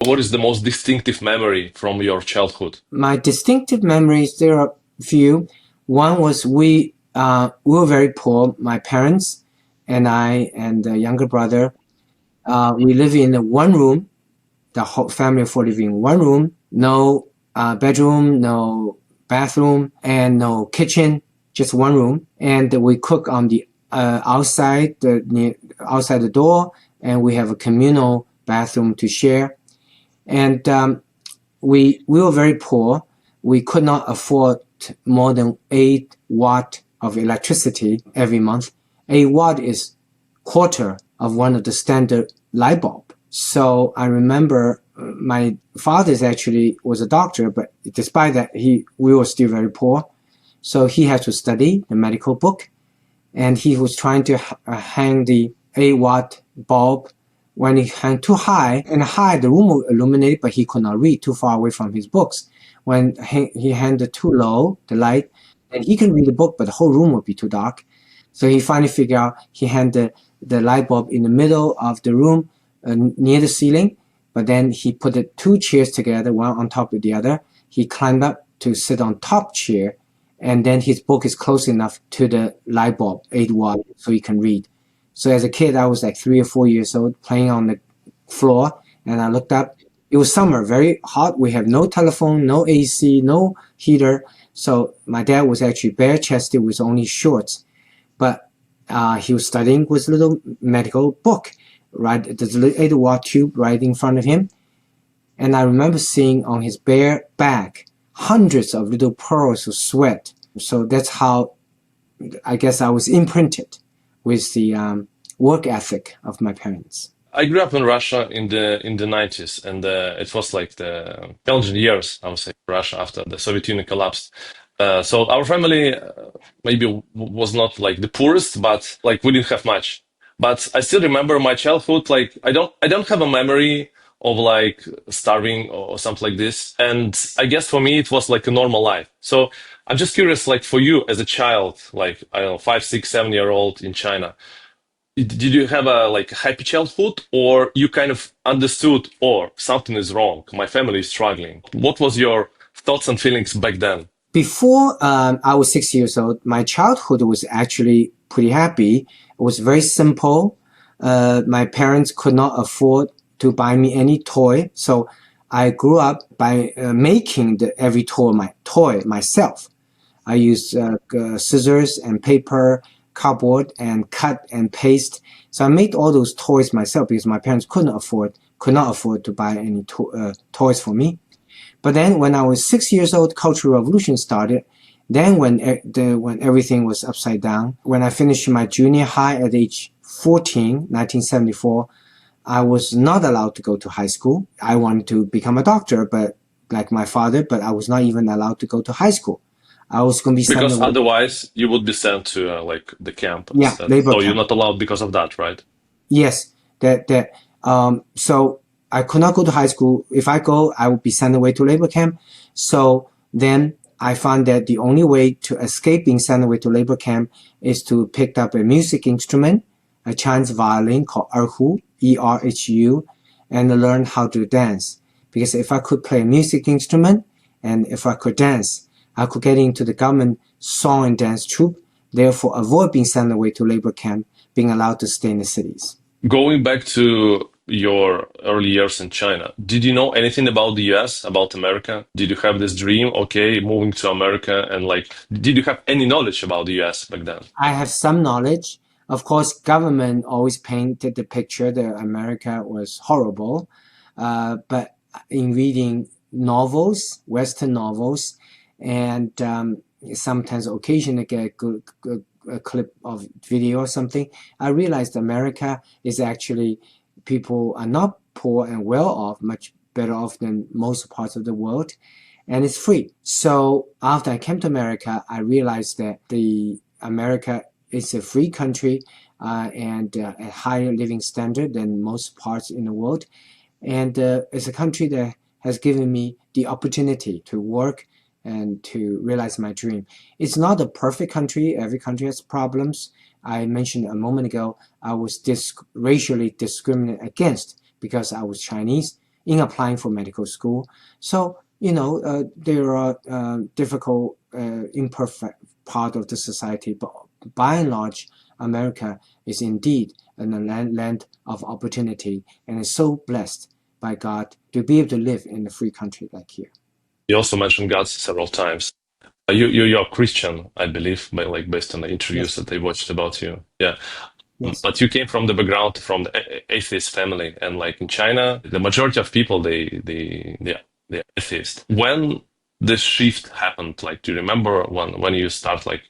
What is the most distinctive memory from your childhood? My distinctive memories, there are few. One was we were very poor. My parents and I and the younger brother, we live in one room. The whole family of four living in one room. No bedroom, no bathroom, and no kitchen. Just one room. And we cook on the outside the door, and we have a communal bathroom to share. And we were very poor. We could not afford more than 8 watt of electricity every month. 8 watt is quarter of one of the standard light bulb. So I remember my father actually was a doctor, but despite that, we were still very poor. So he had to study the medical book, and he was trying to hang the 8 watt bulb. When he hung too high, the room was illuminated, but he could not read, too far away from his books. When he hung it too low, the light, and he can read the book, but the whole room would be too dark. So he finally figured out he hung the light bulb in the middle of the room, near the ceiling, but then he put the two chairs together, one on top of the other. He climbed up to sit on top chair, and then his book is close enough to the light bulb, 8 watt, so he can read. So as a kid, I was like 3 or 4 years old, playing on the floor, and I looked up. It was summer, very hot. We have no telephone, no AC, no heater. So my dad was actually bare-chested with only shorts, but he was studying with a little medical book, right? There's a 8 watt tube right in front of him. And I remember seeing on his bare back hundreds of little pearls of sweat. So that's how I guess I was imprinted with the work ethic of my parents. I grew up in Russia in the 90s, and it was like the challenging years, I would say, Russia after the Soviet Union collapsed. So our family maybe was not like the poorest, but like we didn't have much. But I still remember my childhood. Like I don't have a memory of like starving or something like this. And I guess for me it was like a normal life. So I'm just curious, like for you as a child, like I don't know, 5, 6, 7 year old in China, did you have a like happy childhood, or you kind of understood, or something is wrong, my family is struggling? What was your thoughts and feelings back then? Before I was 6 years old, my childhood was actually pretty happy. It was very simple. My parents could not afford to buy me any toy, so I grew up by making every toy myself. I used scissors and paper, cardboard, and cut and paste. So I made all those toys myself because my parents could not afford to buy any toys for me. But then when I was 6 years old, Cultural Revolution started. Then when everything was upside down, when I finished my junior high at age 14, 1974, I was not allowed to go to high school. I wanted to become a doctor, but like my father, but I was not even allowed to go to high school. I was going to be sent Because away. otherwise you would be sent to like the camp Yeah, instead. labor So you're camp. not allowed because of that, right? Yes, so I could not go to high school. If I go, I would be sent away to labor camp. So then I found that the only way to escape being sent away to labor camp is to pick up a music instrument, a Chinese violin called erhu, E-R-H-U, and learn how to dance. Because if I could play a music instrument and if I could dance, I could get into the government song and dance troupe, therefore avoid being sent away to labor camp, being allowed to stay in the cities. Going back to your early years in China, did you know anything about the US, about America? Did you have this dream, okay, moving to America, and like, did you have any knowledge about the US back then? I have some knowledge. Of course, government always painted the picture that America was horrible. But in reading novels, Western novels, and sometimes occasionally get a clip of video or something, I realized America is actually, people are not poor and well off, much better off than most parts of the world, and it's free. So after I came to America, I realized that America is a free country and a higher living standard than most parts in the world. And it's a country that has given me the opportunity to work and to realize my dream. It's not a perfect country. Every country has problems. I mentioned a moment ago, I was racially discriminated against because I was Chinese. in applying for medical school. So, there are difficult, imperfect part of the society, but by and large, America is indeed a land of opportunity and is so blessed by God to be able to live in a free country like here. You also mentioned God several times. You're Christian, I believe, based on the interviews Yes, that they watched about you. Yeah. yes. But you came from the background from the atheist family, and like in China, the majority of people they're atheist. When this shift happened, like, do you remember when you start like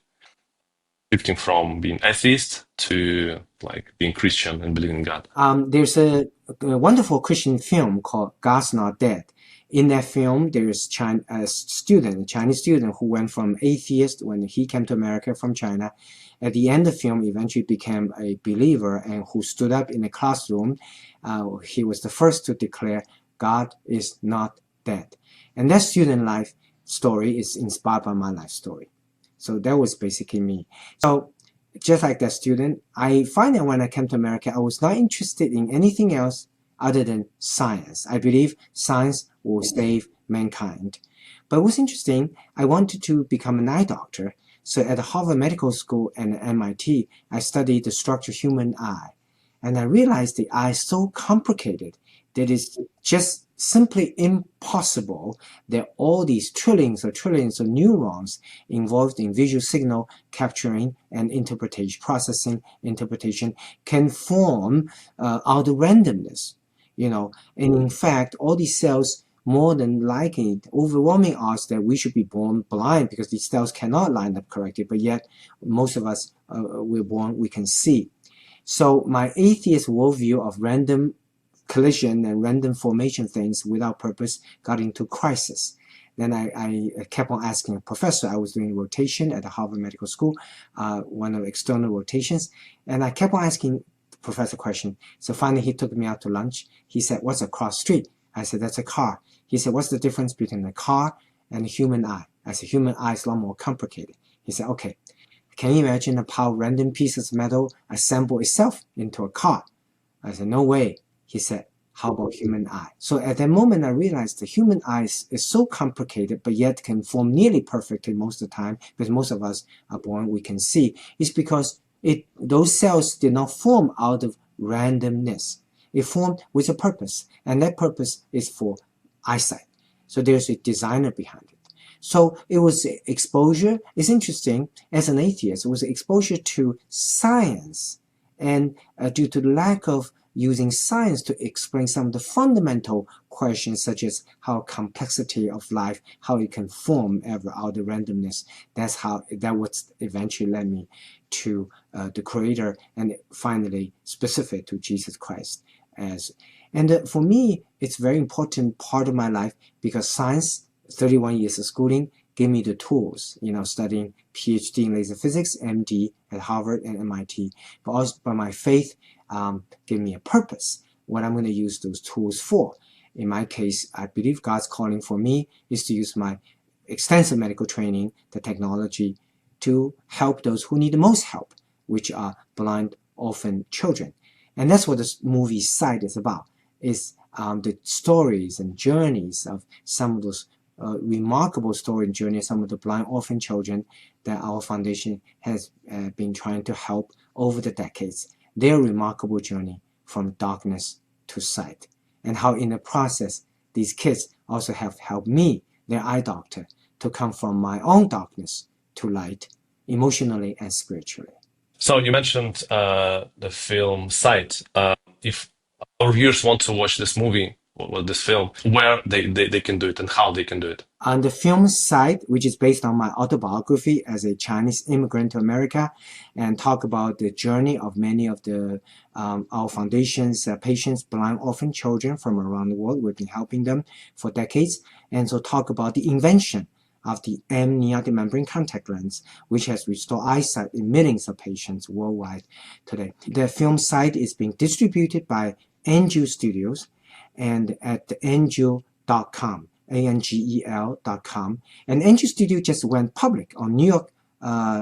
shifting from being atheist to like being Christian and believing in God? There's a wonderful Christian film called God's Not Dead. In that film, there's a Chinese student who went from atheist when he came to America from China. At the end of the film, eventually became a believer and who stood up in the classroom. He was the first to declare God is not dead. And that student life story is inspired by my life story. So that was basically me. So just like that student, I find that when I came to America, I was not interested in anything else other than science. I believe science will save mankind. But what's interesting, I wanted to become an eye doctor. So at the Harvard Medical School and MIT, I studied the structure of human eye. And I realized the eye is so complicated that it's just simply impossible that all these trillions of neurons involved in visual signal capturing and processing interpretation can form out of randomness. And in fact, all these cells more than likely, overwhelming odds that we should be born blind because these cells cannot line up correctly, but yet most of us, we're born, we can see. So my atheist worldview of random collision and random formation things without purpose got into crisis. Then I kept on asking a professor. I was doing rotation at the Harvard Medical School, one of external rotations, and I kept on asking the professor question. So finally he took me out to lunch. He said, "What's a cross street?" I said, "That's a car." He said, "What's the difference between a car and a human eye?" I said, "Human eye is a lot more complicated." He said, "Okay, can you imagine how random pieces of metal assemble itself into a car?" I said, "No way." He said, "How about human eye?" So at that moment, I realized the human eye is so complicated, but yet can form nearly perfectly most of the time, because most of us are born, we can see. It's because those cells did not form out of randomness. It formed with a purpose, and that purpose is for eyesight. So there's a designer behind it. So it was exposure. It's interesting, as an atheist, it was exposure to science. And due to the lack of using science to explain some of the fundamental questions, such as how complexity of life, how it can form ever out of randomness, that what eventually led me to the Creator, and finally specific to Jesus Christ. For me, it's a very important part of my life because science, 31 years of schooling, gave me the tools, studying PhD in laser physics, MD at Harvard and MIT. But my faith gave me a purpose, what I'm going to use those tools for. In my case, I believe God's calling for me is to use my extensive medical training, the technology, to help those who need the most help, which are blind, orphan children. And that's what this movie Sight is about, is the stories and journeys of some of those remarkable story and journey of some of the blind orphan children that our foundation has been trying to help over the decades. Their remarkable journey from darkness to sight, and how in the process, these kids also have helped me, their eye doctor, to come from my own darkness to light, emotionally and spiritually. So you mentioned the film Sight. If our viewers want to watch this movie or this film, where they can do it and how they can do it. On the film Sight, which is based on my autobiography as a Chinese immigrant to America, and talk about the journey of many of the our foundation's patients, blind orphan children from around the world. We've been helping them for decades, and so talk about the invention of the amniotic membrane contact lens, which has restored eyesight in millions of patients worldwide today. The film Sight is being distributed by Angel Studios and at angel.com. angel.com. And Angel Studio just went public on New York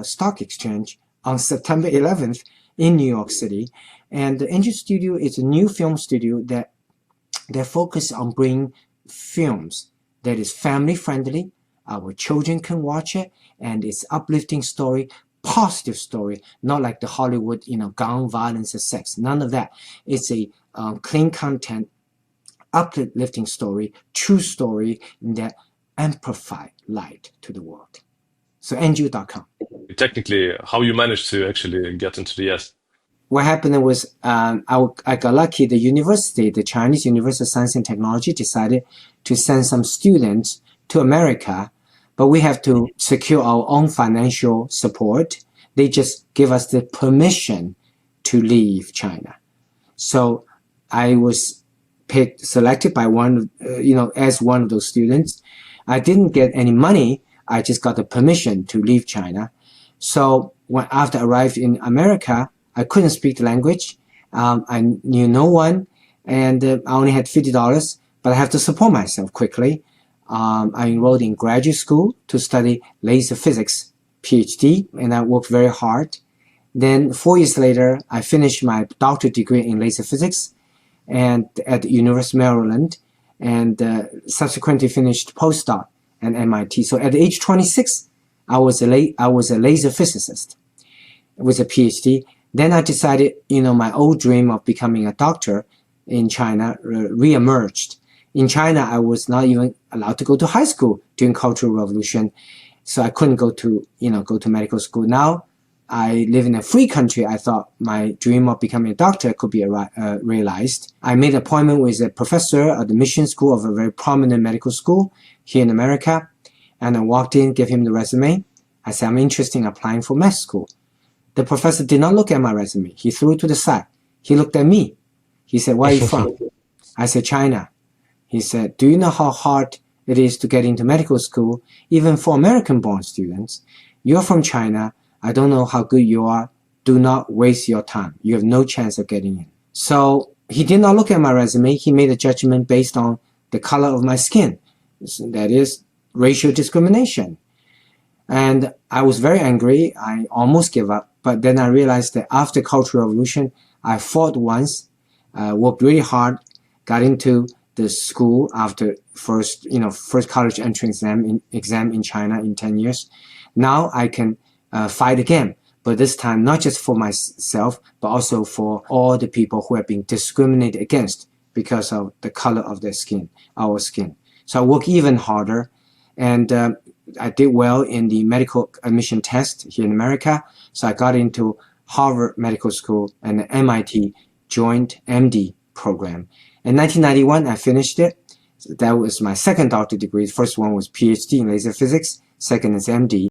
Stock Exchange on September 11th in New York City. And the Angel Studio is a new film studio that They're focused on bringing films that is family friendly. Our children can watch it, and it's uplifting story, positive story, not like the Hollywood, gun violence and sex. None of that. It's a clean content, uplifting story, true story that amplify light to the world. So NGU.com. Technically, how you managed to actually get into the US? What happened was I got lucky. The university, the Chinese University of Science and Technology, decided to send some students to America, but we have to secure our own financial support. They just give us the permission to leave China. So I was selected by as one of those students. I didn't get any money. I just got the permission to leave China. So after I arrived in America, I couldn't speak the language. I knew no one, and I only had $50, but I have to support myself quickly. I enrolled in graduate school to study laser physics, PhD, and I worked very hard. Then 4 years later, I finished my doctorate degree in laser physics and at the University of Maryland, and subsequently finished postdoc at MIT. So at age 26, I was a laser physicist with a PhD. Then I decided, my old dream of becoming a doctor in China reemerged. In China, I was not even allowed to go to high school during Cultural Revolution, so I couldn't go to medical school. Now, I live in a free country. I thought my dream of becoming a doctor could be realized. I made an appointment with a professor at the mission school of a very prominent medical school here in America, and I walked in, gave him the resume. I said, I'm interested in applying for med school. The professor did not look at my resume. He threw it to the side. He looked at me. He said, where are you from? I said, China. He said, do you know how hard it is to get into medical school, even for American-born students? You're from China. I don't know how good you are. Do not waste your time. You have no chance of getting in. So he did not look at my resume. He made a judgment based on the color of my skin. That is racial discrimination. And I was very angry. I almost gave up. But then I realized that after Cultural Revolution, I fought once, worked really hard, got into the school after first college entrance exam in China in 10 years. Now I can fight again, but this time not just for myself, but also for all the people who have been discriminated against because of the color of their skin, our skin. So I work even harder, and I did well in the medical admission test here in America. So I got into Harvard Medical School and the MIT Joint MD program. In 1991, I finished it. So that was my second doctorate degree. The first one was PhD in laser physics. Second is MD.